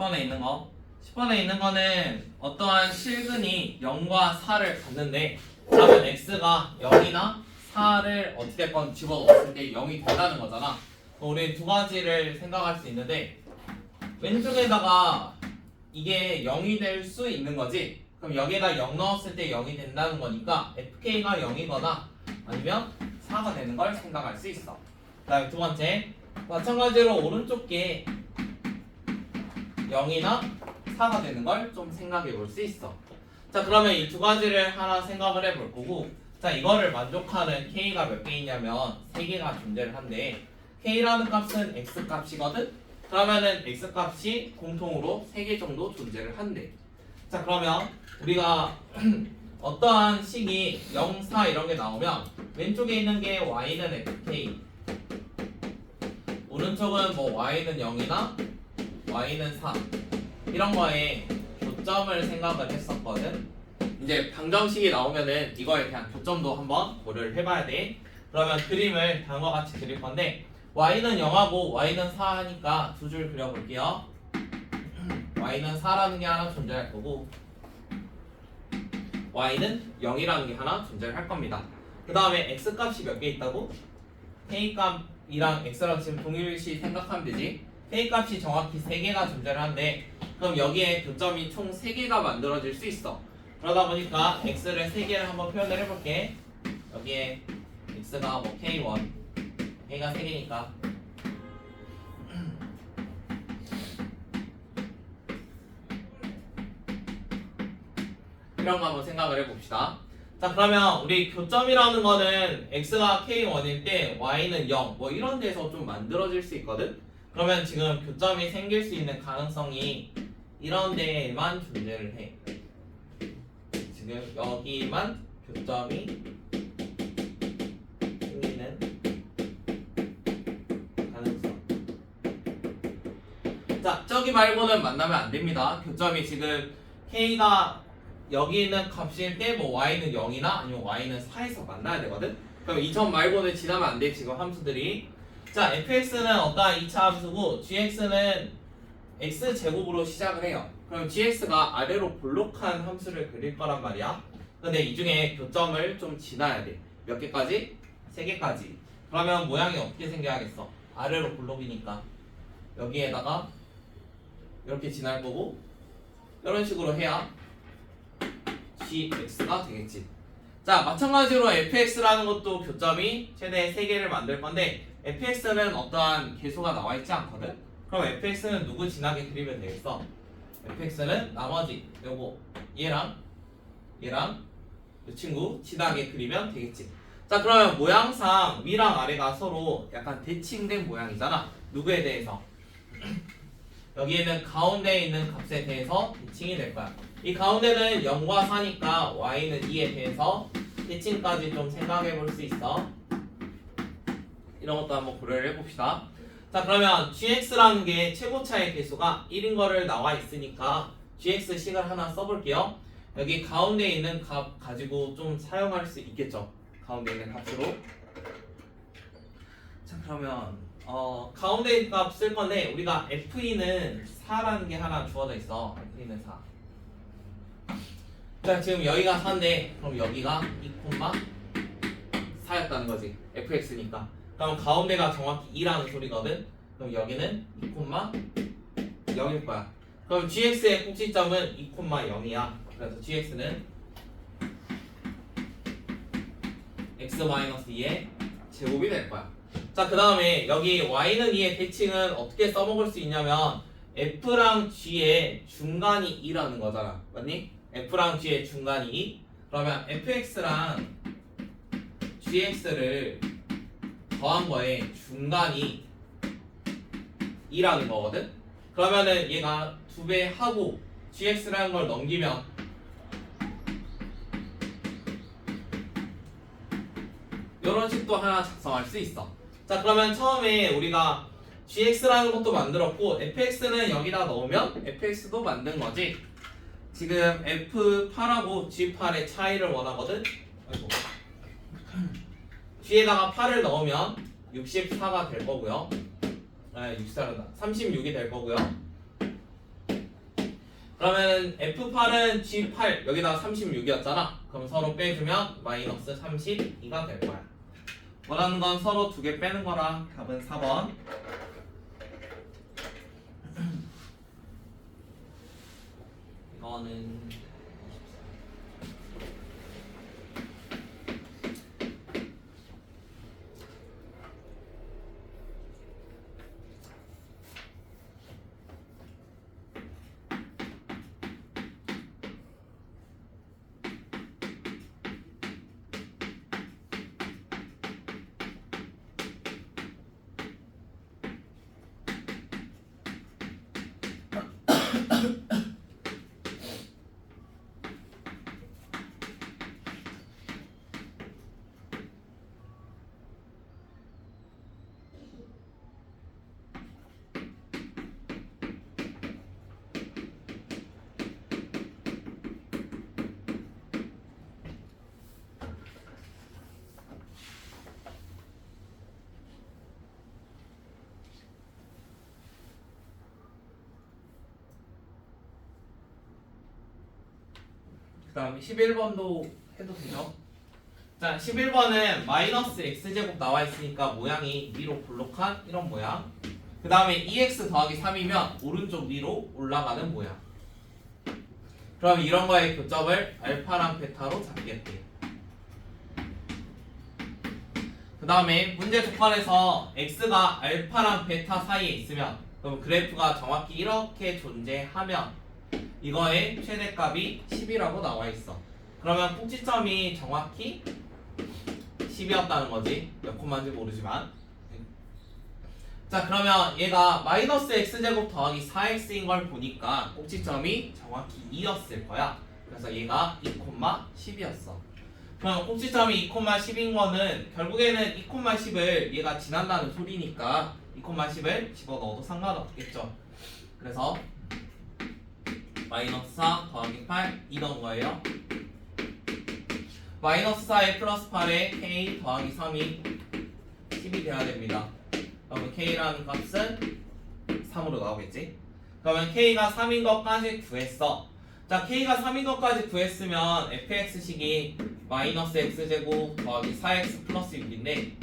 10번에 있는 거. 10번에 있는 거는 어떠한 실근이 0과 4를 갖는데 그러면 x가 0이나 4를 어찌됐건 집어넣었을 때 0이 된다는 거잖아. 우리 두 가지를 생각할 수 있는데 왼쪽에다가 이게 0이 될 수 있는 거지. 그럼 여기에다 0 넣었을 때 0이 된다는 거니까 fk가 0이거나 아니면 4가 되는 걸 생각할 수 있어. 그 다음에 두 번째, 마찬가지로 오른쪽 게 0이나 4가 되는 걸 좀 생각해 볼 수 있어. 자, 그러면 이 두 가지를 하나 생각을 해볼 거고, 자, 이거를 만족하는 k가 몇 개 있냐면 3개가 존재를 한대. k라는 값은 x 값이거든? 그러면은 x 값이 공통으로 3개 정도 존재를 한대. 자, 그러면 우리가 어떠한 식이 0, 4 이런 게 나오면 왼쪽에 있는 게 y는 fk, 오른쪽은 뭐 y는 0이나 y는 4 이런 거에 교점을 생각을 했었거든. 이제 방정식이 나오면은 이거에 대한 교점도 한번 고려를 해봐야 돼. 그러면 그림을 다음과 같이 그릴 건데 y는 0하고 y는 4 하니까 두 줄 그려볼게요. y는 4라는 게 하나 존재할 거고 y는 0이라는 게 하나 존재를 할 겁니다. 그 다음에 x 값이 몇 개 있다고? k 값이랑 x랑 지금 동일시 생각하면 되지. k 값이 정확히 3개가 존재를 한데 그럼 여기에 교점이 총 3개가 만들어질 수 있어. 그러다 보니까 x를 3개를 한번 표현을 해볼게. 여기에 x가 뭐 k1, k가 3개니까 이런 거 한번 생각을 해봅시다. 자, 그러면 우리 교점이라는 거는 x가 k1일 때 y는 0 뭐 이런 데서 좀 만들어질 수 있거든. 그러면 지금 교점이 생길 수 있는 가능성이 이런 데에만 존재를 해. 지금 여기만 교점이 생기는 가능성. 자, 저기 말고는 만나면 안 됩니다. 교점이 지금 k가 여기 있는 값일 때 뭐 y는 0이나 아니면 y는 4에서 만나야 되거든. 그럼 이 점 말고는 지나면 안 돼. 지금 함수들이. 자, fx는 어떠한 2차 함수고 gx는 x제곱으로 시작을 해요. 그럼 gx가 아래로 볼록한 함수를 그릴 거란 말이야. 근데 이 중에 교점을 좀 지나야 돼. 몇 개까지? 3개까지. 그러면 모양이 어떻게 생겨야겠어? 아래로 볼록이니까 여기에다가 이렇게 지날 거고 이런 식으로 해야 gx가 되겠지. 자, 마찬가지로 fx라는 것도 교점이 최대 3개를 만들 건데 fx는 어떠한 계수가 나와 있지 않거든? 그럼 fx는 누구 지나게 그리면 되겠어? fx는 나머지 요거 얘랑 이 친구 지나게 그리면 되겠지. 자, 그러면 모양상 위랑 아래가 서로 약간 대칭된 모양이잖아. 누구에 대해서? 여기에는 가운데에 있는 값에 대해서 대칭이 될 거야. 이 가운데는 0과 4니까 y는 2에 대해서 대칭까지 좀 생각해 볼 수 있어. 이런 것도 한번 고려를 해봅시다. 자, 그러면 gx라는 게 최고차의 개수가 1인 거를 나와 있으니까 gx식을 하나 써볼게요. 여기 가운데 있는 값 가지고 좀 사용할 수 있겠죠. 가운데 있는 값으로. 자, 그러면 가운데 있는 값 쓸 건데 우리가 f는 4라는 게 하나 주어져 있어. f는 4. 자, 지금 여기가 4인데 그럼 여기가 2,4였다는 거지. fx니까. 그럼 가운데가 정확히 2라는 소리거든. 그럼 여기는 2,0일 거야. 그럼 gx의 꼭지점은 2,0이야. 그래서 gx는 x-2의 제곱이 될 거야. 자, 그 다음에 여기 y는 2의 대칭은 어떻게 써먹을 수 있냐면 f랑 g의 중간이 2라는 거잖아. 맞니? f랑 g의 중간이 2. 그러면 fx랑 gx를 더한 거에 중간이 2라는 거거든? 그러면은 얘가 2배 하고 gx라는 걸 넘기면 이런 식도 하나 작성할 수 있어. 자, 그러면 처음에 우리가 gx라는 것도 만들었고 fx는 여기다 넣으면 fx도 만든 거지. 지금 f8하고 g8의 차이를 원하거든? 아이고. g에다가 8을 넣으면 64가 될 거고요. 64가 36이 될 거고요. 그러면 F8은 G8 여기다가 36이었잖아. 그럼 서로 빼주면 마이너스 32가 될 거야. 원하는 건 서로 두 개 빼는 거라 답은 4번. 이거는 그 다음에 11번도 해도 되죠? 자, 11번은 마이너스 x제곱 나와 있으니까 모양이 위로 볼록한 이런 모양. 그 다음에 2x 더하기 3이면 오른쪽 위로 올라가는 모양. 그럼 이런 거의 교점을 알파랑 베타로 잡겠대요. 그 다음에 문제 조건에서 x가 알파랑 베타 사이에 있으면 그럼 그래프가 정확히 이렇게 존재하면 이거의 최대값이 10이라고 나와 있어. 그러면 꼭지점이 정확히 10이었다는 거지. 몇 콤마인지 모르지만. 자, 그러면 얘가 마이너스 x제곱 더하기 4x인 걸 보니까 꼭지점이 정확히 2였을 거야. 그래서 얘가 2,10이었어. 그럼 꼭지점이 2,10인 거는 결국에는 2,10을 얘가 지난다는 소리니까 2,10을 집어넣어도 상관없겠죠. 그래서 마이너스 4 더하기 8 2 넣은 거예요. 마이너스 4에 플러스 8에 k 더하기 3이 10이 돼야 됩니다. 그러면 k라는 값은 3으로 나오겠지. 그러면 k가 3인 것까지 구했어. 자, k가 3인 것까지 구했으면 fx식이 마이너스 x제곱 더하기 4x 플러스 6인데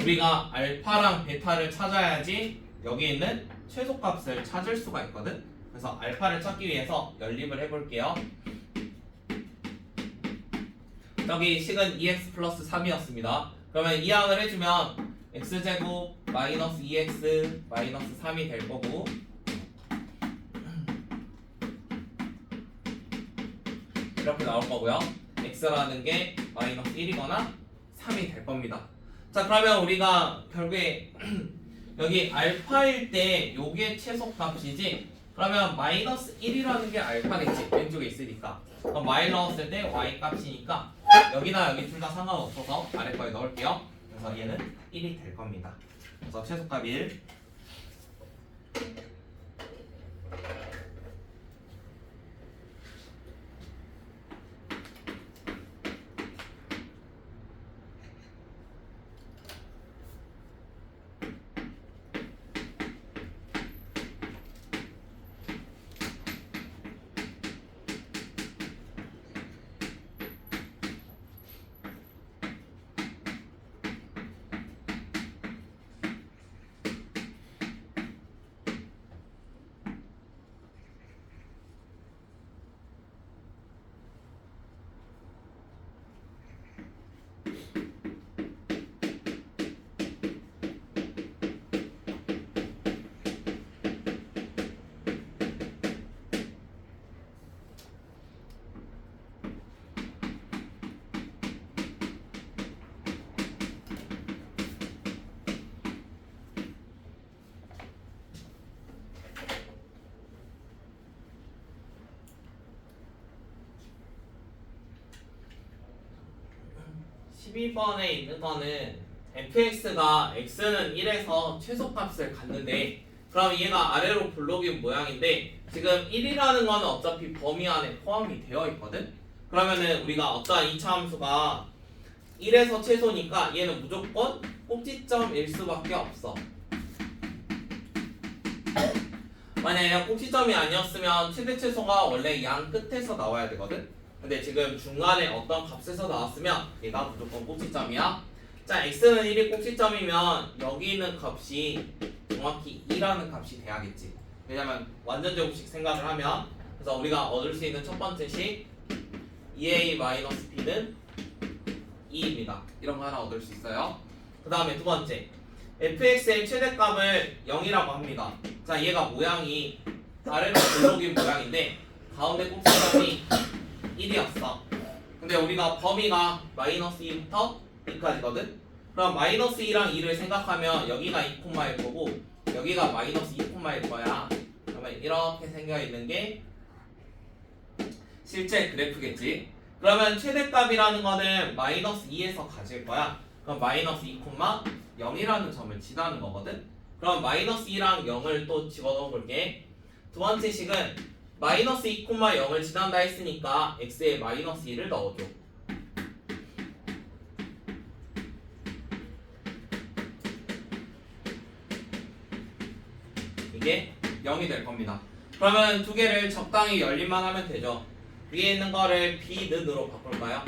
우리가 알파랑 베타를 찾아야지 여기 있는 최소값을 찾을 수가 있거든. 그래서 알파를 찾기 위해서 연립을 해볼게요. 여기 식은 2x 플러스 3이었습니다. 그러면 이항을 해주면 x제곱 마이너스 2x 마이너스 3이 될 거고 이렇게 나올 거고요. x라는 게 마이너스 1이거나 3이 될 겁니다. 자, 그러면 우리가 결국에 여기 알파일 때 요게 최소값이지. 그러면 마이너스 1이라는 게 알파겠지. 왼쪽에 있으니까. 그럼 y 넣었을 때 y 값이니까 여기나 여기 둘 다 상관없어서 아래 거에 넣을게요. 그래서 얘는 1이 될 겁니다. 그래서 최소값 1. (12) 번에 있는 거는 fx가 x는 1에서 최소값을 갖는데 그럼 얘가 아래로 블록인 모양인데 지금 1이라는 거는 어차피 범위 안에 포함이 되어 있거든. 그러면은 우리가 어떠한 2차 함수가 1에서 최소니까 얘는 무조건 꼭지점일 수밖에 없어. 만약에 꼭지점이 아니었으면 최대 최소가 원래 양 끝에서 나와야 되거든. 근데 지금 중간에 어떤 값에서 나왔으면 얘가 무조건 꼭지점이야. 자, x는 1이 꼭지점이면 여기 있는 값이 정확히 2라는 값이 돼야겠지. 왜냐면 완전 제곱식 생각을 하면, 그래서 우리가 얻을 수 있는 첫 번째 식 2a-b는 2입니다. 이런 거 하나 얻을 수 있어요. 그 다음에 두 번째, fx의 최대값을 0이라고 합니다. 자, 얘가 모양이 아래로 블록인 모양인데 가운데 꼭지점이 1이었어. 근데 우리가 범위가 마이너스 2부터 2까지거든? 그럼 마이너스 2랑 2를 생각하면 여기가 2,1일 거고 여기가 마이너스 2,1일 거야. 그러면 이렇게 생겨 있는 게 실제 그래프겠지. 그러면 최대값이라는 거는 마이너스 2에서 가질 거야. 그럼 마이너스 2,0이라는 점을 지나는 거거든. 그럼 마이너스 2랑 0을 또 집어넣어 볼게. 두 번째 식은 마이너스 2,0을 지난다 했으니까 x에 마이너스 2를 넣어줘. 이게 0이 될 겁니다. 그러면 두 개를 적당히 열림만 하면 되죠. 위에 있는 거를 b는으로 바꿀까요?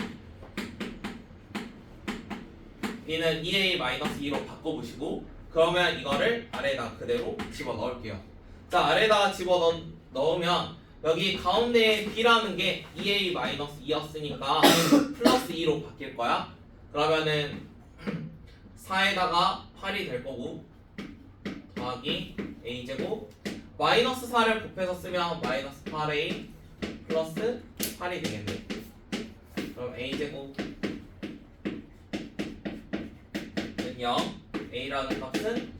b는 2a-2로 바꿔보시고 그러면 이거를 아래에다 그대로 집어넣을게요. 자, 아래에다가 집어넣으면 여기 가운데에 b라는 게 2a-2였으니까 플러스 2로 바뀔 거야. 그러면은 4에다가 8이 될 거고 더하기 a제곱 마이너스 4를 곱해서 쓰면 마이너스 8a 플러스 8이 되겠네. 그럼 a제곱은 0, a라는 값은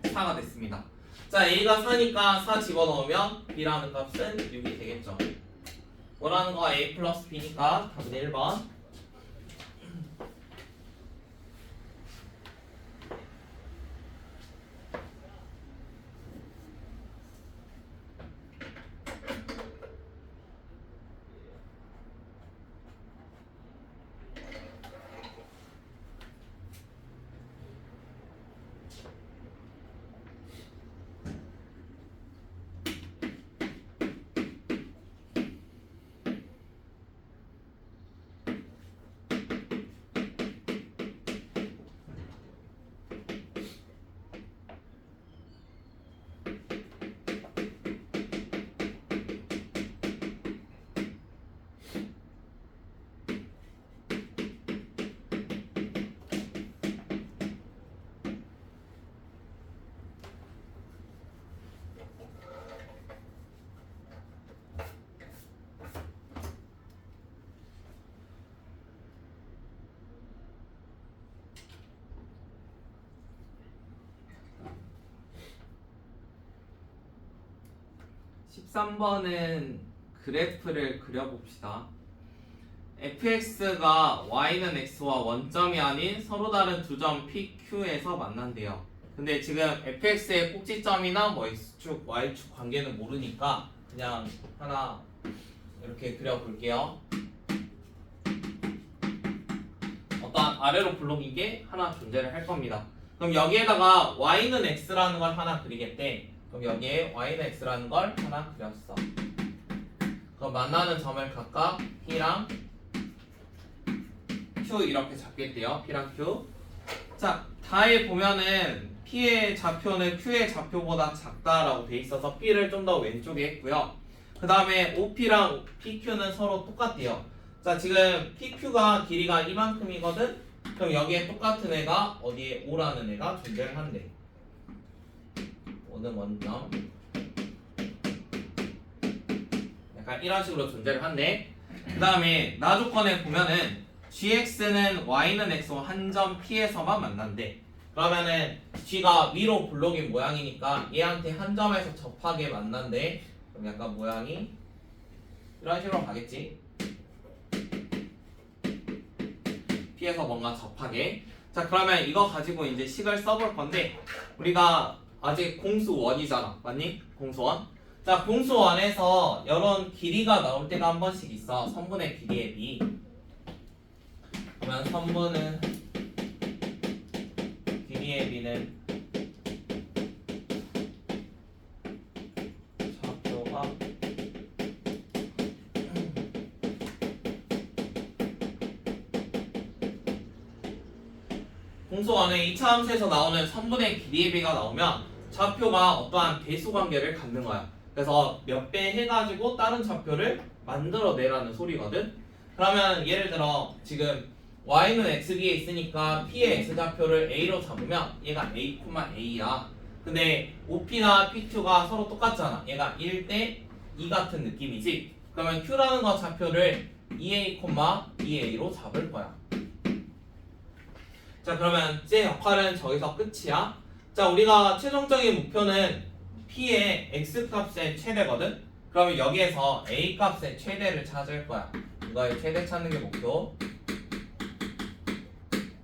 4가 됐습니다. 자, a가 4니까 4 집어넣으면 b라는 값은 6이 되겠죠. 뭐라는 거 a 플러스 b니까 답은 1번. 13번은 그래프를 그려봅시다. fx가 y는 x와 원점이 아닌 서로 다른 두 점 pq에서 만난대요. 근데 지금 fx의 꼭지점이나 뭐 x축, y축 관계는 모르니까 그냥 하나 이렇게 그려볼게요. 어떤 아래로 블록인 게 하나 존재를 할 겁니다. 그럼 여기에다가 y는 x라는 걸 하나 그리겠대. 그럼 여기에 y는 x라는 걸 하나 그렸어. 그럼 만나는 점을 각각 p랑 q 이렇게 잡겠대요. p랑 q. 자, 다에 보면은 p의 좌표는 q의 좌표보다 작다라고 돼 있어서 p를 좀 더 왼쪽에 했고요. 그 다음에 op랑 pq는 서로 똑같대요. 자, 지금 pq가 길이가 이만큼이거든. 그럼 여기에 똑같은 애가 어디에 o라는 애가 존재를 한대. 오는 원점 약간 이런 식으로 존재를 한대. 그 다음에 나 조건에 보면은 gx는 y는 x와 한 점 p에서만 만난대. 그러면은 g가 위로 블록인 모양이니까 얘한테 한 점에서 접하게 만난대. 그럼 약간 모양이 이런 식으로 가겠지. p에서 뭔가 접하게. 자, 그러면 이거 가지고 이제 식을 써볼 건데 우리가 아직 공수 1이잖아. 맞니? 공수 1. 자, 공수 1에서 이런 길이가 나올 때가 한 번씩 있어. 선분의 길이의 b. 그러면 선분은 길이의 b는 공속 안에 2차 함수에서 나오는 3분의 길이의 비가 나오면 좌표가 어떠한 배수 관계를 갖는 거야. 그래서 몇 배 해가지고 다른 좌표를 만들어내라는 소리거든. 그러면 예를 들어 지금 y는 xb에 있으니까 p의 x좌표를 a로 잡으면 얘가 a, a야. 근데 OP나 P2가 서로 똑같잖아. 얘가 1대 2 같은 느낌이지. 그러면 Q라는 거 좌표를 2A, 2A로 잡을 거야. 자, 그러면 제 역할은 저기서 끝이야. 자, 우리가 최종적인 목표는 P의 X값의 최대거든? 그러면 여기에서 A값의 최대를 찾을 거야. 이거의 최대 찾는 게 목표.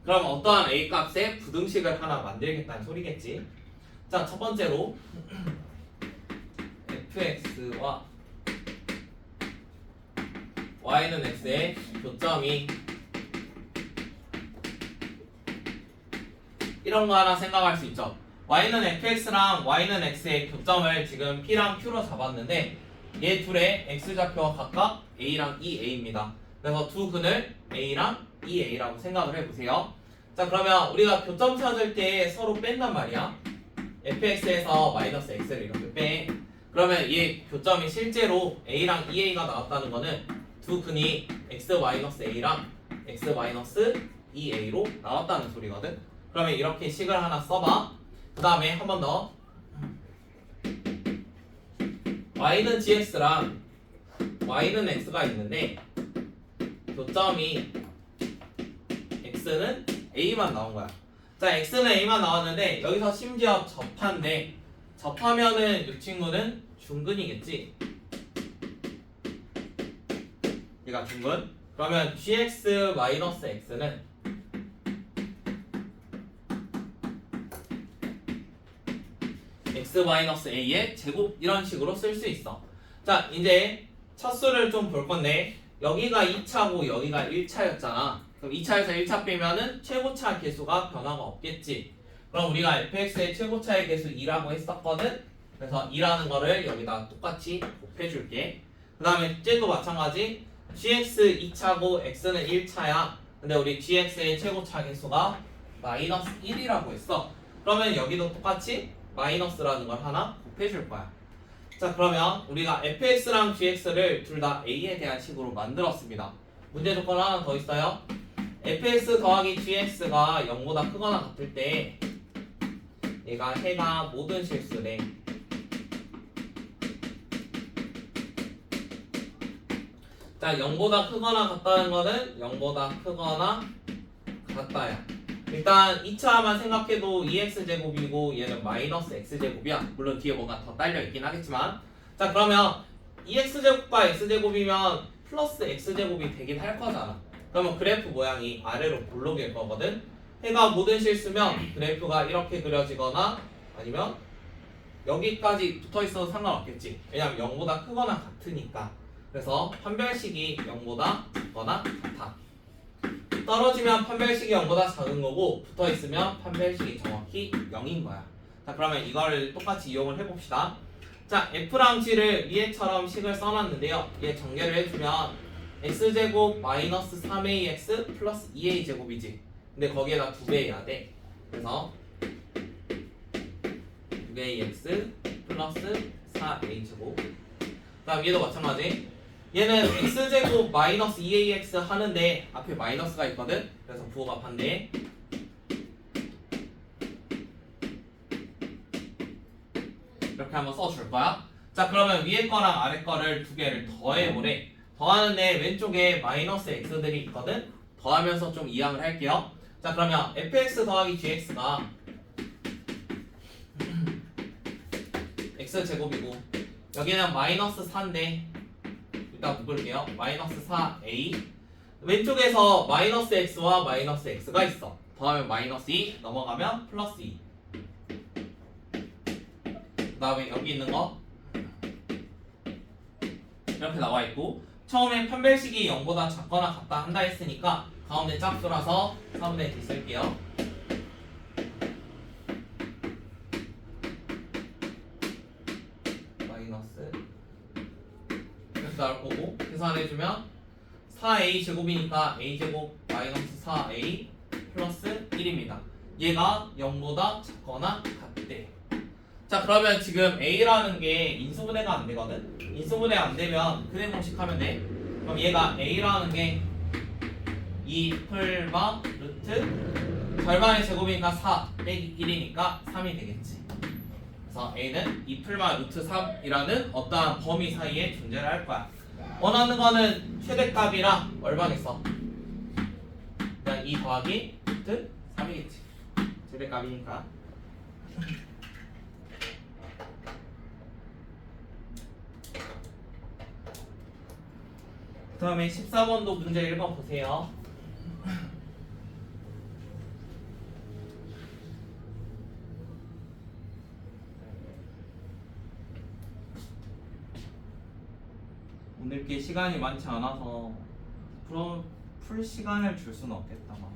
그럼 어떠한 A값의 부등식을 하나 만들겠다는 소리겠지. 자, 첫 번째로 fx와 y는 x의 교점이 이런 거 하나 생각할 수 있죠. y는 fx랑 y는 x의 교점을 지금 p랑 q로 잡았는데 얘 둘의 x좌표가 각각 a랑 2a입니다. 그래서 두 근을 a랑 2a라고 생각을 해보세요. 자, 그러면 우리가 교점 찾을 때 서로 뺀단 말이야. fx에서 마이너스 x를 이렇게 빼. 그러면 이 교점이 실제로 a랑 2a가 나왔다는 거는 두 근이 x-a랑 x-2a로 나왔다는 소리거든. 그러면 이렇게 식을 하나 써봐. 그 다음에 한 번 더 y는 gx랑 y는 x가 있는데 교점이 x는 a만 나온 거야. 자, x는 a만 나왔는데 여기서 심지어 접한데 접하면은 이 친구는 중근이겠지. 얘가 중근. 그러면 gx-x는 x-a의 제곱 이런 식으로 쓸 수 있어. 자, 이제 첫 수를 좀 볼 건데 여기가 2차고 여기가 1차였잖아. 그럼 2차에서 1차 빼면은 최고차 개수가 변화가 없겠지. 그럼 우리가 fx의 최고차의 개수 2라고 했었거든. 그래서 2라는 거를 여기다 똑같이 곱해줄게. 그 다음에 쟤도 마찬가지. gx 2차고 x는 1차야. 근데 우리 gx의 최고차 개수가 마이너스 1이라고 했어. 그러면 여기도 똑같이 마이너스라는 걸 하나 곱해줄 거야. 자, 그러면 우리가 fx랑 gx를 둘 다 a에 대한 식으로 만들었습니다. 문제 조건 하나 더 있어요. fx 더하기 gx가 0보다 크거나 같을 때 얘가 해가 모든 실수래. 자, 0보다 크거나 같다는 거는 0보다 크거나 같다야. 일단 2차만 생각해도 2x제곱이고 얘는 마이너스 x제곱이야. 물론 뒤에 뭔가 더 딸려있긴 하겠지만. 자, 그러면 2x제곱과 x제곱이면 플러스 x제곱이 되긴 할 거잖아. 그러면 그래프 모양이 아래로 볼록일 거거든. 해가 모든 실수면 그래프가 이렇게 그려지거나 아니면 여기까지 붙어있어도 상관없겠지. 왜냐면 0보다 크거나 같으니까. 그래서 판별식이 0보다 작거나 같아. 떨어지면 판별식이 0보다 작은 거고 붙어있으면 판별식이 정확히 0인 거야. 자, 그러면 이거를 똑같이 이용을 해봅시다. 자, f랑 g를 위에처럼 식을 써놨는데요. 얘 전개를 해주면 x제곱 마이너스 3ax 플러스 2a제곱이지. 근데 거기에다 2배 해야 돼. 그래서 2ax 플러스 4a제곱. 그 다음 얘도 마찬가지. 얘는 x제곱 마이너스 2ax 하는데 앞에 마이너스가 있거든. 그래서 부호가 반대. 이렇게 한번 써줄 거야. 자, 그러면 위에 거랑 아래 거를 두 개를 더해보래. 더하는데 왼쪽에 마이너스 x들이 있거든. 더하면서 좀 이항을 할게요. 자, 그러면 fx 더하기 gx가 x제곱이고 여기는 마이너스 4인데 일단 묶을게요. 마이너스 4a. 왼쪽에서 마이너스 x와 마이너스 x가 있어. 더하면 마이너스 2 넘어가면 플러스 2. 그 다음에 여기 있는 거 이렇게 나와 있고 처음에 판별식이 0보다 작거나 같다 한다 했으니까 가운데 짝수라서 3분의 d 쓸게요. 마이너스 이렇게 나올 거고 계산해주면 4a 제곱이니까 a 제곱 마이너스 4a 플러스 1입니다. 얘가 0보다 작거나 같대. 자 그러면 지금 A라는 게 인수분해가 안 되거든? 인수분해 안 되면 근해 공식 하면 돼. 그럼 얘가 A라는 게 2풀마 루트 절반의 제곱이니까 4 빼기 1이니까 3이 되겠지. 그래서 A는 2풀마 루트 3이라는 어떠한 범위 사이에 존재를 할 거야. 원하는 거는 최대값이랑 얼마겠어? 그냥 2 더하기 루트 3이겠지. 최대값이니까. 그 다음에 14번도 문제 1번 보세요. 오늘 게 시간이 많지 않아서 풀 시간을 줄 수는 없겠다만.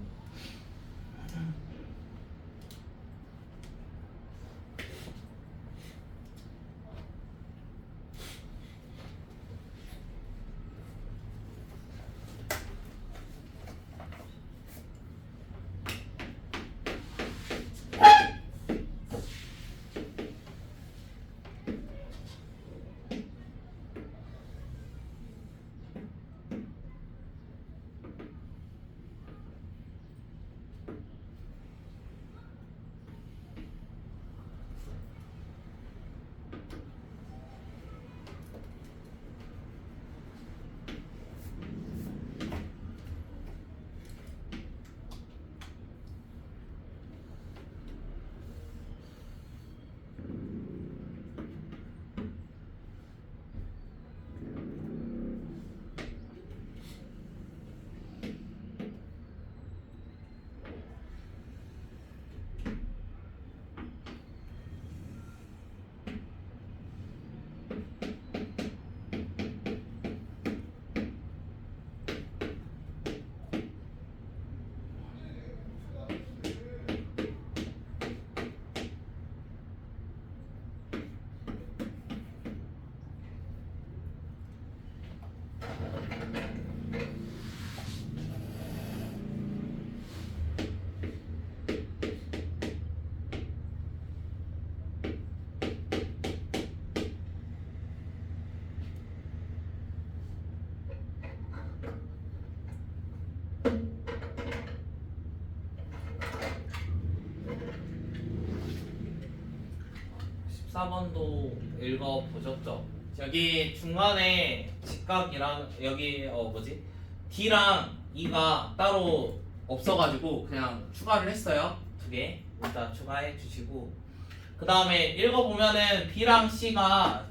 사 번도 읽어보셨죠? 여기 중간에 직각이랑 여기 D랑 E가 따로 없어가지고 그냥 추가를 했어요. 두 개 일단 추가해 주시고, 그 다음에 읽어보면은 B랑 C가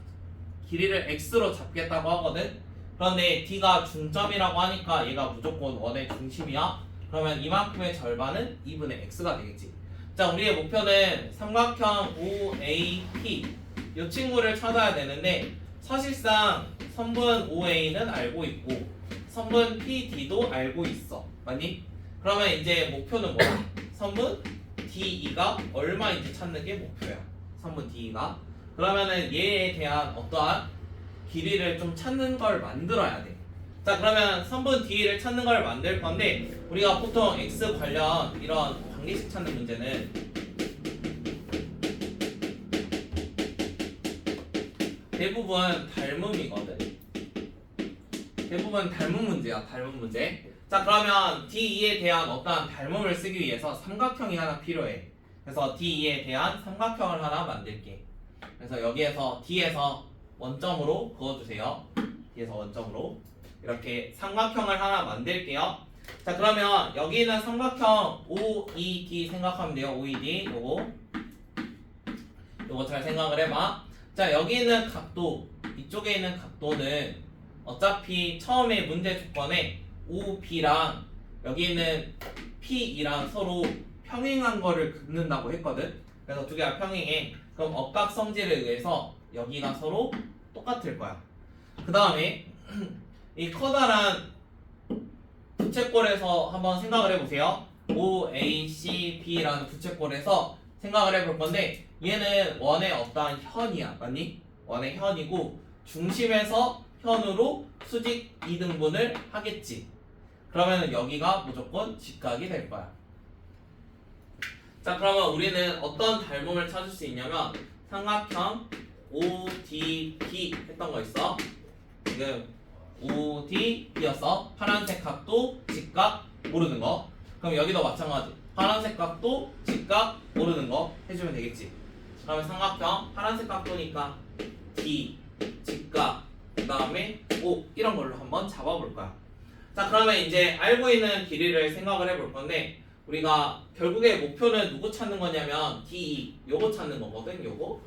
길이를 X로 잡겠다고 하거든. 그런데 D가 중점이라고 하니까 얘가 무조건 원의 중심이야. 그러면 이만큼의 절반은 2분의 X가 되겠지. 자, 우리의 목표는 삼각형 OAP 이 친구를 찾아야 되는데, 사실상 선분 OA는 알고 있고 선분 PD도 알고 있어. 맞니? 그러면 이제 목표는 뭐야? 선분 DE가 얼마인지 찾는 게 목표야. 선분 DE가. 그러면은 얘에 대한 어떠한 길이를 좀 찾는 걸 만들어야 돼. 자, 그러면 선분 D를 찾는 걸 만들 건데, 우리가 보통 X 관련 이런 관계식 찾는 문제는 대부분 닮음이거든. 대부분 닮음 문제야. 닮음 문제. 자, 그러면 D2에 대한 어떠한 닮음을 쓰기 위해서 삼각형이 하나 필요해. 그래서 D2에 대한 삼각형을 하나 만들게. 그래서 여기에서 D에서 원점으로 그어주세요. D에서 원점으로 이렇게 삼각형을 하나 만들게요. 자, 그러면 여기 있는 삼각형 OED 생각하면 돼요. OED 요거 잘 생각을 해봐. 자, 여기 있는 각도, 이쪽에 있는 각도는 어차피 처음에 문제 조건에 OB랑 여기 있는 PE랑 서로 평행한 거를 긋는다고 했거든. 그래서 두 개가 평행해. 그럼 억각성질에 의해서 여기가 서로 똑같을 거야. 그 다음에 이 커다란 부채꼴에서 한번 생각을 해보세요. OACB라는 부채꼴에서 생각을 해볼 건데, 얘는 원의 어떠한 현이야. 맞니? 원의 현이고 중심에서 현으로 수직 이등분을 하겠지. 그러면 여기가 무조건 직각이 될 거야. 자, 그러면 우리는 어떤 닮음을 찾을 수 있냐면 삼각형 ODB 했던 거 있어. 지금 ODB였어. 파란색 각도, 직각 모르는 거. 그럼 여기도 마찬가지. 파란색 각도, 직각 모르는 거 해주면 되겠지. 그러면 삼각형 파란색 각도니까 D, 직각, 그 다음에 O 이런 걸로 한번 잡아볼 거야. 자, 그러면 이제 알고 있는 길이를 생각을 해볼 건데 우리가 결국에 목표는 누구 찾는 거냐면 DE 요거 찾는 거거든. 요거.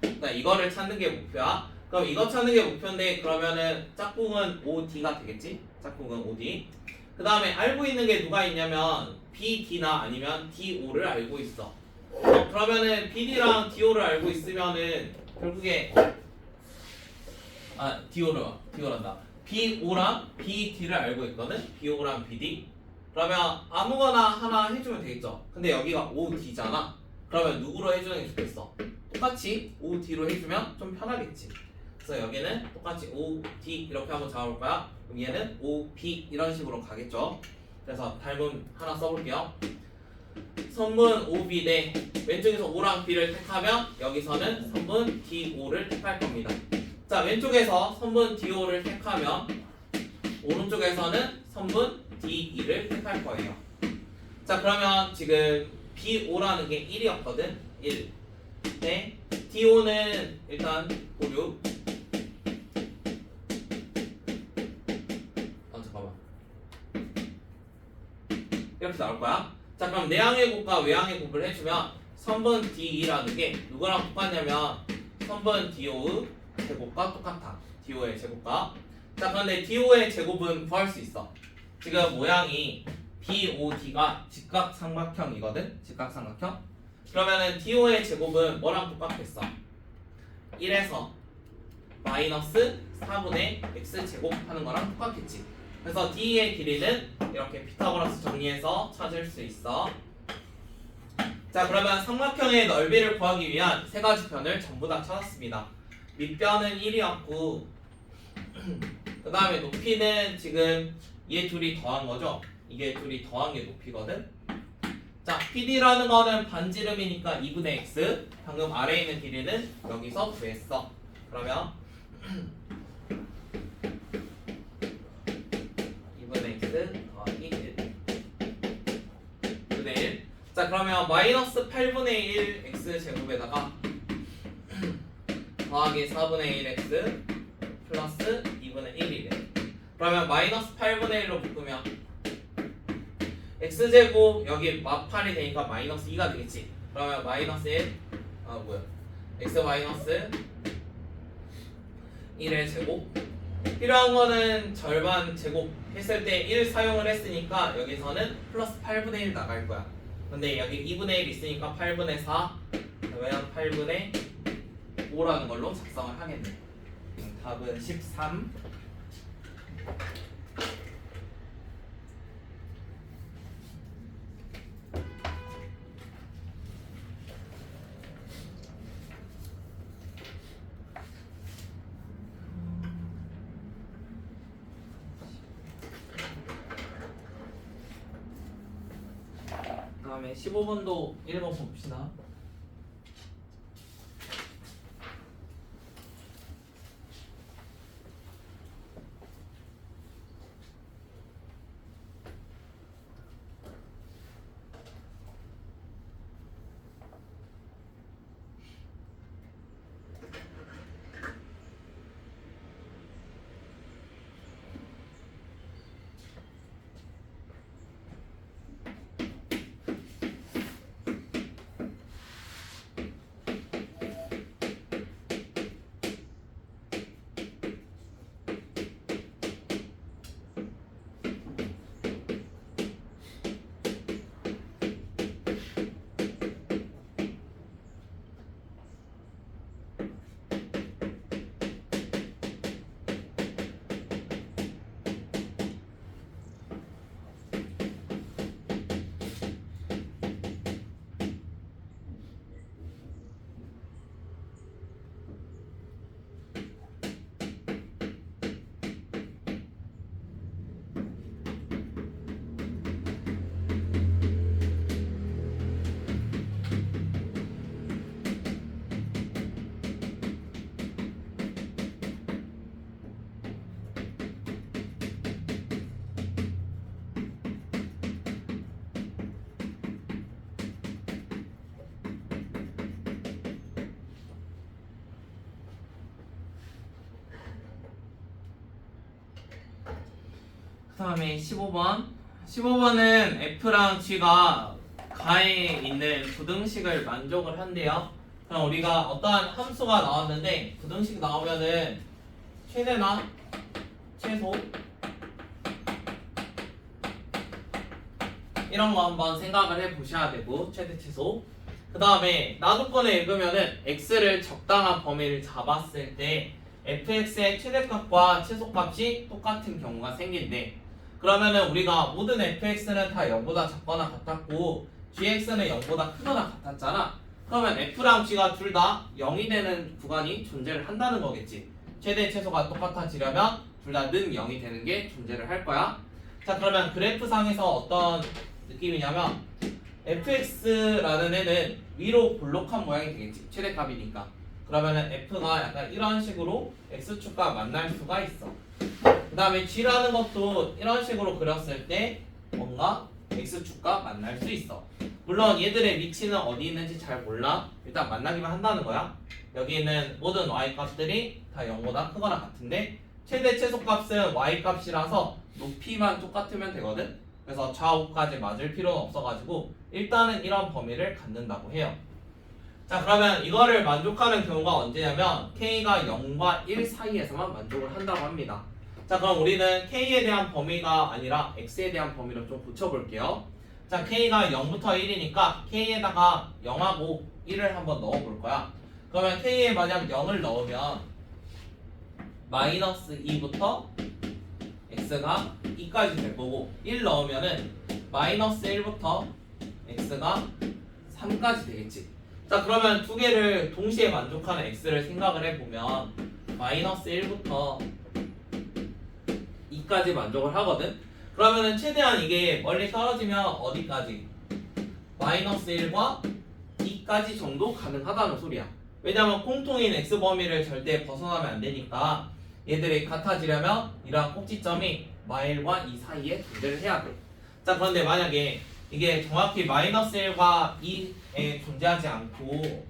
그러니까 이거를 찾는 게 목표야. 그럼 이거 찾는 게 목표인데 그러면은 짝꿍은 OD가 되겠지? 짝꿍은 OD. 그 다음에 알고 있는 게 누가 있냐면 BD나 아니면 DO를 알고 있어. 그러면은 BD랑 DO를 알고 있으면은 결국에 DO란다. BO랑 BD를 알고 있거든. BO랑 BD. 그러면 아무거나 하나 해주면 되겠죠. 근데 여기가 OD잖아. 그러면 누구로 해주는 게 좋겠어? 똑같이 OD로 해주면 좀 편하겠지. 그래서 여기는 똑같이 OD 이렇게 한번 잡아볼 거야. 그럼 얘는 OB 이런 식으로 가겠죠. 그래서 닮음 하나 써볼게요. 선분 OB 대 왼쪽에서 O랑 B를 택하면 여기서는 선분 DO를 택할 겁니다. 자, 왼쪽에서 선분 DO를 택하면 오른쪽에서는 선분 DE를 택할 거예요. 자, 그러면 지금 BO라는 게 1이었거든. 1. 네. DO는 일단 보류. 잠깐만. 이렇게 나올 거야. 자, 그럼 내항의 곱과 외항의 곱을 해주면 선분 DE라는 게 누구랑 똑같냐면 선분 DO의 제곱과 똑같아. DO의 제곱과. 자, 그런데 DO의 제곱은 구할 수 있어. 지금 모양이 BOD가 직각삼각형이거든. 직각삼각형. 그러면은 DO의 제곱은 뭐랑 똑같겠어? 1에서 마이너스 4분의 x제곱 하는 거랑 똑같겠지. 그래서 D의 길이는 이렇게 피타고라스 정리해서 찾을 수 있어. 자, 그러면 삼각형의 넓이를 구하기 위한 세 가지 변을 전부 다 찾았습니다. 밑변은 1이었고 그 다음에 높이는 지금 얘 둘이 더한 거죠. 이게 둘이 더한 게 높이거든. 자, PD라는 거는 반지름이니까 2분의 x. 방금 아래에 있는 길이는 여기서 구했어. 그러면 2분의 x 더하기 1 분의 1. 자, 그러면 마이너스 8분의 1 x 제곱에다가 더하기 4분의 1 x 플러스 2분의 1이래. 그러면 마이너스 8분의 1로 묶으면 x제곱 여기 마팔이 되니까 마이너스 2가 되겠지. 그러면 마이너스 1 x 마이너스 1의 제곱. 필요한 거는 절반 제곱 했을 때 1 사용을 했으니까 여기서는 플러스 8분의 1 나갈 거야. 근데 여기 2분의 1 있으니까 8분의 4 그러면 8분의 5라는 걸로 작성을 하겠네. 답은 13. 다음에 15번도 1번 봅시다. 그 다음에 15번. 15번은 f랑 g가 가에 있는 부등식을 만족을 한대요. 그럼 우리가 어떠한 함수가 나왔는데 부등식 나오면은 최대나 최소 이런 거 한번 생각을 해 보셔야 되고, 최대 최소. 그 다음에 나도권을 읽으면은 x를 적당한 범위를 잡았을 때 fx의 최대값과 최소값이 똑같은 경우가 생긴대. 그러면은 우리가 모든 fx는 다 0보다 작거나 같았고 gx는 0보다 크거나 같았잖아. 그러면 f랑 g가 둘 다 0이 되는 구간이 존재를 한다는 거겠지. 최대 최소가 똑같아지려면 둘 다 는 0이 되는 게 존재를 할 거야. 자, 그러면 그래프상에서 어떤 느낌이냐면 fx라는 애는 위로 볼록한 모양이 되겠지. 최대값이니까. 그러면은 f가 약간 이런 식으로 x축과 만날 수가 있어. 그 다음에 g라는 것도 이런 식으로 그렸을 때 뭔가 x축과 만날 수 있어. 물론 얘들의 위치는 어디 있는지 잘 몰라. 일단 만나기만 한다는 거야. 여기 있는 모든 y값들이 다 0보다 크거나 같은데 최대 최소값은 y값이라서 높이만 똑같으면 되거든. 그래서 좌우까지 맞을 필요는 없어가지고 일단은 이런 범위를 갖는다고 해요. 자, 그러면 이거를 만족하는 경우가 언제냐면 k가 0과 1 사이에서만 만족을 한다고 합니다. 자, 그럼 우리는 k에 대한 범위가 아니라 x에 대한 범위를 좀 붙여볼게요. 자, k가 0부터 1이니까 k에다가 0하고 1을 한번 넣어볼 거야. 그러면 k에 만약 0을 넣으면 마이너스 2부터 x가 2까지 될 거고 1 넣으면은 마이너스 1부터 x가 3까지 되겠지. 자, 그러면 두 개를 동시에 만족하는 x를 생각을 해보면 마이너스 1부터 2까지 만족을 하거든. 그러면은 최대한 이게 멀리 떨어지면 어디까지? 마이너스 1과 2까지 정도 가능하다는 소리야. 왜냐면 공통인 x 범위를 절대 벗어나면 안 되니까 얘들이 같아지려면 이러한 꼭지점이 마일과 2 사이에 존재를 해야 돼. 자, 그런데 만약에 이게 정확히 마이너스 1과 2에 존재하지 않고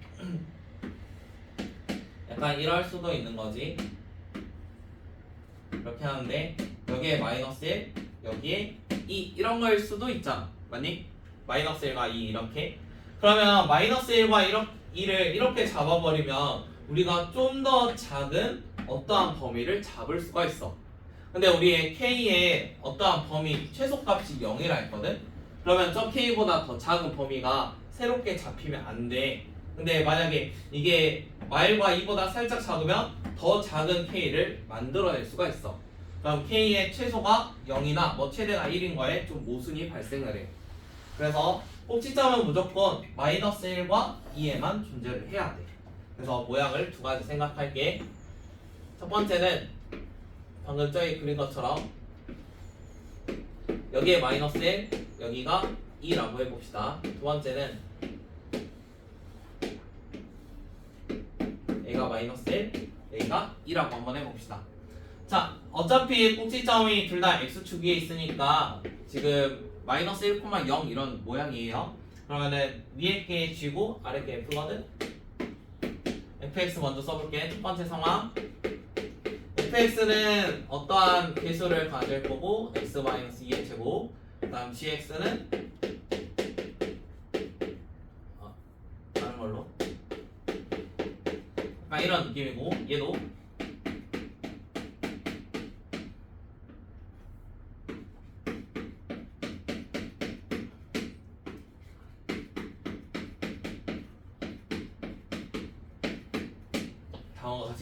약간 이럴 수도 있는 거지. 이렇게 하는데 여기에 마이너스 1, 여기에 2 이런 거일 수도 있잖아. 맞니? 마이너스 1과 2 이렇게. 그러면 마이너스 1과 2를 이렇게 잡아버리면 우리가 좀 더 작은 어떠한 범위를 잡을 수가 있어. 근데 우리의 k의 어떠한 범위 최소값이 0이라 했거든? 그러면 저 k보다 더 작은 범위가 새롭게 잡히면 안 돼. 근데 만약에 이게 마일과 2보다 살짝 작으면 더 작은 k를 만들어낼 수가 있어. 그럼 k의 최소가 0이나 뭐 최대가 1인 거에 좀 모순이 발생을 해. 그래서 꼭지점은 무조건 마이너스 1과 2에만 존재를 해야 돼. 그래서 모양을 두 가지 생각할게. 첫 번째는 방금 저기 그린 것처럼 여기에 마이너스 1, 여기가 2라고 해봅시다. 두 번째는 A가 마이너스 1, A가 2라고 한번 해봅시다. 자, 어차피 꼭지점이 둘 다 X축 위에 있으니까 지금 마이너스 1,0 이런 모양이에요. 그러면은 위에 게 G고 아래 게 F거든? fx 먼저 써볼게. 첫 번째 상황 fx는 어떠한 개수를 가질 거고 x-2의 제곱, 그 다음 gx는 다른 걸로 약간 이런 느낌이고 얘도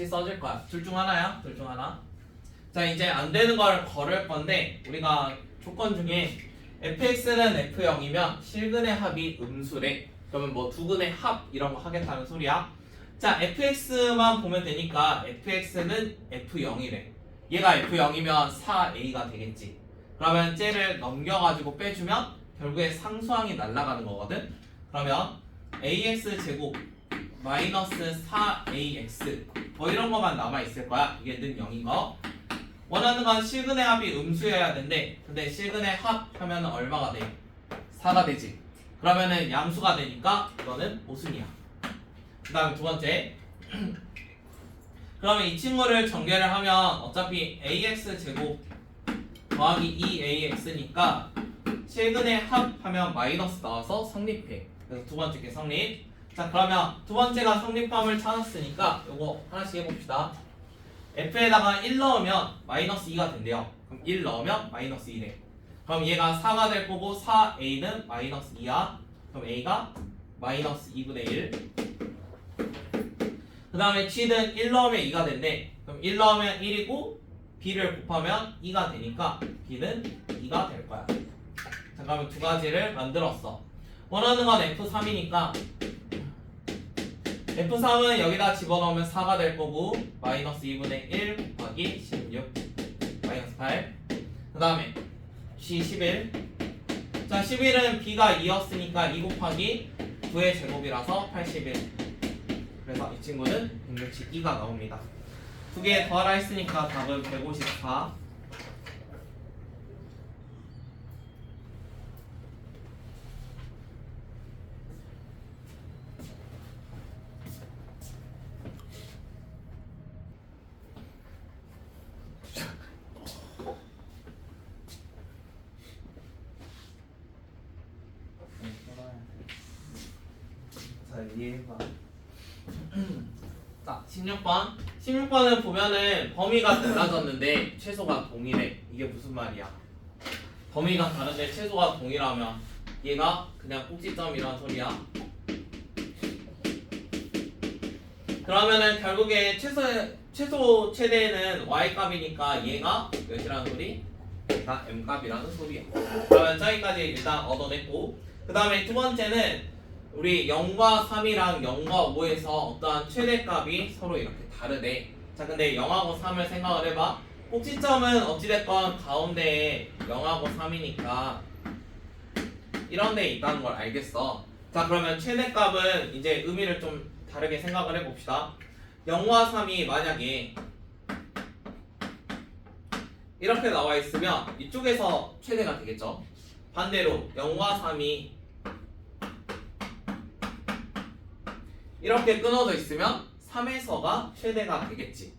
같이 써줄 거야. 둘 중 하나야. 둘 중 하나. 자, 이제 안 되는 걸 걸을 건데 우리가 조건 중에 fx는 f0이면 실근의 합이 음수래. 그러면 뭐 두근의 합 이런 거 하겠다는 소리야. 자, fx만 보면 되니까 fx는 f0이래. 얘가 f0이면 4a가 되겠지. 그러면 쟤를 넘겨가지고 빼주면 결국에 상수항이 날아가는 거거든. 그러면 ax 제곱 마이너스 4ax 뭐 이런 거만 남아있을 거야. 이게 는 0인 거. 원하는 건 실근의 합이 음수여야 된대. 근데 실근의 합 하면 얼마가 돼? 4가 되지. 그러면은 양수가 되니까 이거는 모순이야. 그 다음에 두 번째 그러면 이 친구를 전개를 하면 어차피 ax 제곱 더하기 2AX니까 최근에 합하면 마이너스 나와서 성립해. 그래서 두 번째 게 성립. 자, 그러면 두 번째가 성립함을 찾았으니까 요거 하나씩 해봅시다. F에다가 1 넣으면 마이너스 2가 된대요. 그럼 1 넣으면 마이너스 2래. 그럼 얘가 4가 될 거고 4A는 마이너스 2야. 그럼 A가 마이너스 2분의 1. 그 다음에 G는 1 넣으면 2가 된대. 그럼 1 넣으면 1이고 B를 곱하면 2가 되니까 B는 2가 될 거야. 자, 그러면 두 가지를 만들었어. 원하는 건 F3이니까 F3은 여기다 집어넣으면 4가 될 거고 마이너스 2분의 1 곱하기 16 마이너스 8. 그 다음에 G 11. 자, 11은 B가 2였으니까 2 곱하기 9의 제곱이라서 81. 그래서 이 친구는 162가 나옵니다. 두 개 더하라 했으니까 답은 154. 자, 이해해봐. 자, 16번. 16번은 보면은 범위가 달라졌는데 최소가 동일해. 이게 무슨 말이야? 범위가 다른데 최소가 동일하면 얘가 그냥 꼭지점이란 소리야. 그러면은 결국에 최소 최대는 y값이니까 얘가 몇이라는 소리? 얘가 m값이라는 소리야. 그러면 저기까지 일단 얻어냈고, 그 다음에 두 번째는 우리 0과 3이랑 0과 5에서 어떠한 최대값이 서로 이렇게 다르대. 자, 근데 0하고 3을 생각을 해봐. 꼭지점은 어찌됐건 가운데에 0하고 3이니까 이런 데 있다는 걸 알겠어. 자, 그러면 최대값은 이제 의미를 좀 다르게 생각을 해봅시다. 0과 3이 만약에 이렇게 나와 있으면 이쪽에서 최대가 되겠죠. 반대로 0과 3이 이렇게 끊어져 있으면 3에서가 최대가 되겠지.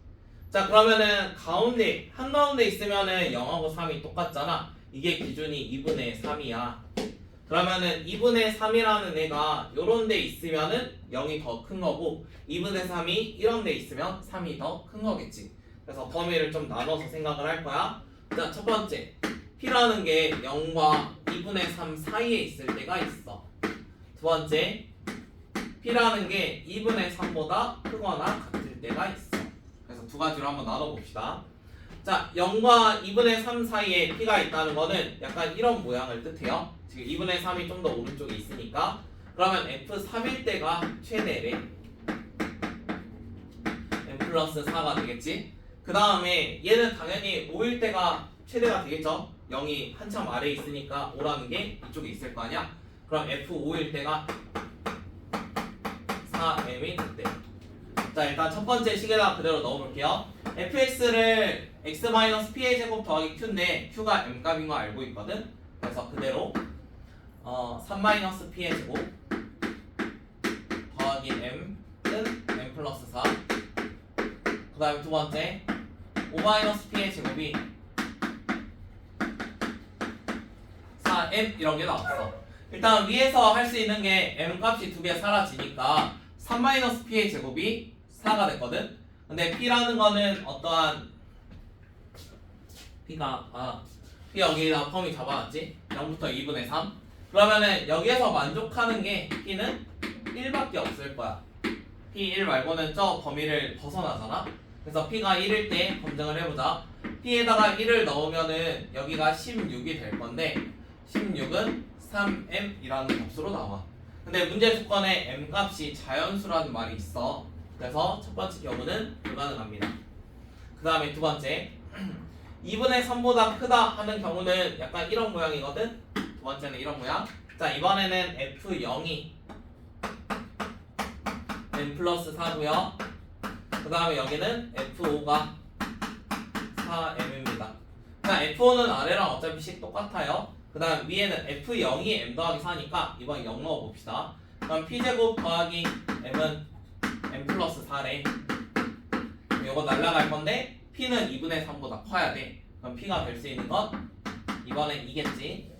자, 그러면은 가운데 한가운데 있으면은 0하고 3이 똑같잖아. 이게 기준이 2분의 3이야. 그러면은 2분의 3이라는 애가 요런 데 있으면은 0이 더 큰 거고 2분의 3이 이런 데 있으면 3이 더 큰 거겠지. 그래서 범위를 좀 나눠서 생각을 할 거야. 자, 첫 번째 P라는 게 0과 2분의 3 사이에 있을 때가 있어. 두 번째 P라는 게 2분의 3보다 크거나 같을 때가 있어. 그래서 두 가지로 한번 나눠봅시다. 자, 0과 2분의 3 사이에 P가 있다는 거는 약간 이런 모양을 뜻해요. 지금 2분의 3이 좀 더 오른쪽에 있으니까. 그러면 F3일 때가 최대래. M 플러스 4가 되겠지. 그 다음에 얘는 당연히 5일 때가 최대가 되겠죠. 0이 한참 아래에 있으니까 5라는 게 이쪽에 있을 거 아니야. 그럼 F5일 때가 4m이 됐대. 자, 일단 첫 번째 식에다 그대로 넣어볼게요. fx를 x-p의 제곱 더하기 q인데 q가 m값인 거 알고 있거든. 그래서 그대로 3-p의 제곱 더하기 m은 m 플러스 4. 그 다음에 두 번째 5-p의 제곱이 4m 이런 게 나왔어. 일단 위에서 할 수 있는 게 m 값이 두 개 사라지니까 3-p의 제곱이 4가 됐거든. 근데 p라는 거는 어떠한 p 여기다 펌이 잡아놨지. 0부터 2분의 3. 그러면은 여기에서 만족하는 게 p는 1밖에 없을 거야. p1 말고는 저 범위를 벗어나잖아. 그래서 p가 1일 때 검증을 해보자. p에다가 1을 넣으면은 여기가 16이 될 건데 16은 3m이라는 값으로 나와. 근데 문제 조건에 m 값이 자연수라는 말이 있어. 그래서 첫 번째 경우는 불가능합니다. 그 다음에 두 번째 2분의 3보다 크다 하는 경우는 약간 이런 모양이거든. 두 번째는 이런 모양. 자, 이번에는 F0이 m 플러스 4고요. 그 다음에 여기는 F5가 4m입니다. 자, F5는 아래랑 어차피 식 똑같아요. 그 다음 위에는 F0이 m 더하기 4니까 이번 0 넣어봅시다. 그럼 P제곱 더하기 m은 m 플러스 4래. 이거 날라갈 건데 P는 2분의 3보다 커야 돼. 그럼 P가 될 수 있는 건 이번엔 2겠지.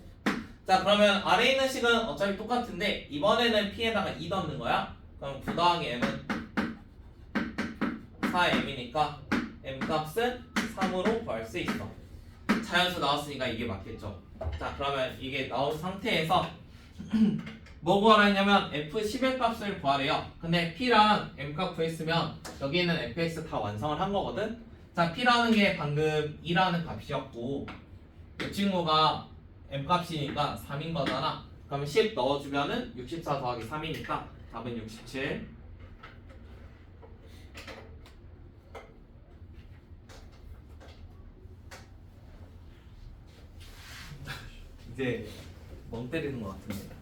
자 그러면 아래에 있는 식은 어차피 똑같은데 이번에는 P에다가 2 넣는 거야. 그럼 9 더하기 M은 4M이니까 M 값은 3으로 구할 수 있어. 자연수 나왔으니까 이게 맞겠죠. 자 그러면 이게 나온 상태에서 뭐 구하라 했냐면 F11 값을 구하래요. 근데 P랑 M 값 구했으면 여기에는 fx 다 완성을 한 거거든. 자 P라는 게 방금 2라는 값이었고 이 친구가 M 값이니까 3인 거잖아. 그러면 10 넣어주면은 64 더하기 3이니까 답은 67. 이제 멍 때리는 것 같은데.